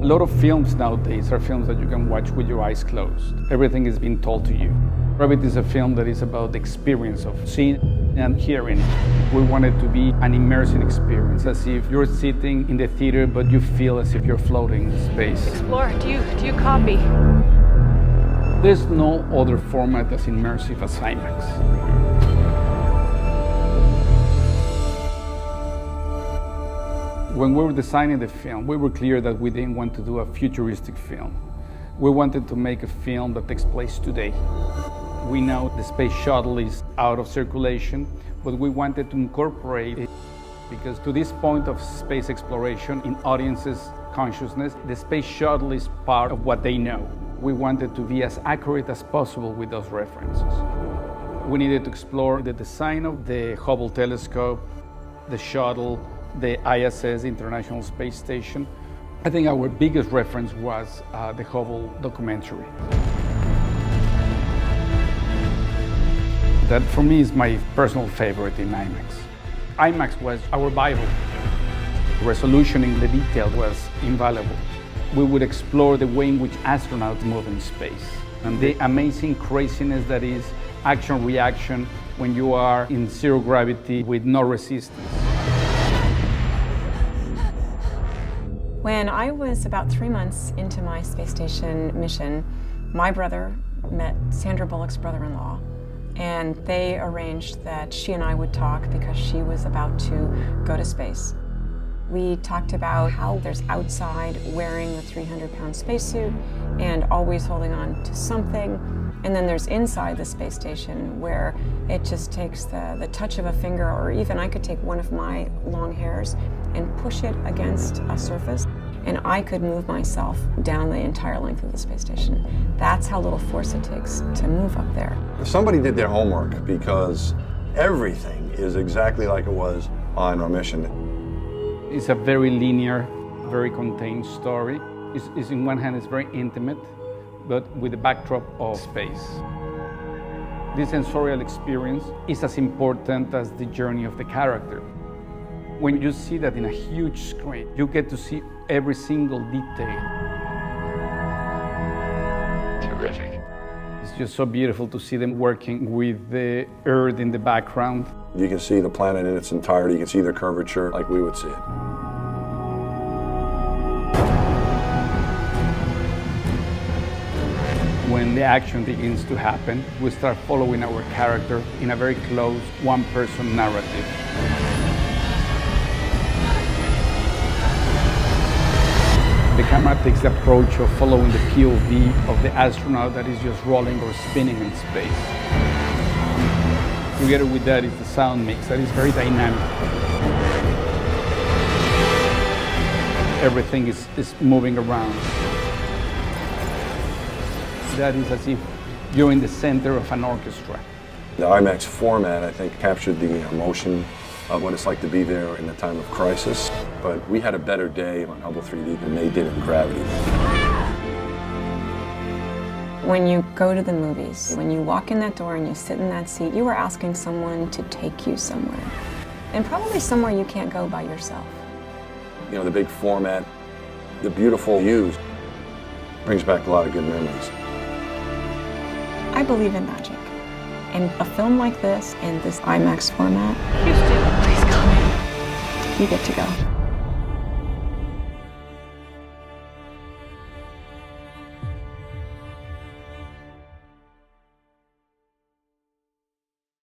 lot of films nowadays are films that you can watch with your eyes closed. Everything is being told to you. Rabbit is a film that is about the experience of seeing and hearing. We want it to be an immersive experience, as if you're sitting in the theater, but you feel as if you're floating in space. Explore, do you copy? There's no other format as immersive as IMAX. When we were designing the film, we were clear that we didn't want to do a futuristic film. We wanted to make a film that takes place today. We know the space shuttle is out of circulation, but we wanted to incorporate it because to this point of space exploration in audiences' consciousness, the space shuttle is part of what they know. We wanted to be as accurate as possible with those references. We needed to explore the design of the Hubble telescope, the shuttle, the ISS, International Space Station. I think our biggest reference was the Hubble documentary. That for me is my personal favorite in IMAX. IMAX was our Bible. Resolution in the detail was invaluable. We would explore the way in which astronauts move in space and the amazing craziness that is action-reaction when you are in zero gravity with no resistance. When I was about 3 months into my space station mission, my brother met Sandra Bullock's brother-in-law, and they arranged that she and I would talk because she was about to go to space. We talked about how there's outside wearing the 300-pound spacesuit and always holding on to something, and then there's inside the space station where it just takes the touch of a finger, or even I could take one of my long hairs and push it against a surface, and I could move myself down the entire length of the space station. That's how little force it takes to move up there. Somebody did their homework, because everything is exactly like it was on our mission. It's a very linear, very contained story. It's in one hand, it's very intimate, but with the backdrop of space. This sensorial experience is as important as the journey of the character. When you see that in a huge screen, you get to see every single detail. Terrific. It's just so beautiful to see them working with the Earth in the background. You can see the planet in its entirety, you can see the curvature like we would see it. When the action begins to happen, we start following our character in a very close, one-person narrative. The camera takes the approach of following the POV of the astronaut that is just rolling or spinning in space. Together with that is the sound mix that is very dynamic. Everything is moving around. That is as if you're in the center of an orchestra. The IMAX format, I think, captured the emotion of what it's like to be there in a time of crisis. But we had a better day on Hubble 3D than they did in Gravity. When you go to the movies, when you walk in that door and you sit in that seat, you are asking someone to take you somewhere. And probably somewhere you can't go by yourself. You know, the big format, the beautiful views, brings back a lot of good memories. I believe in magic. And a film like this, in this IMAX format, Houston, please come in. you get to go.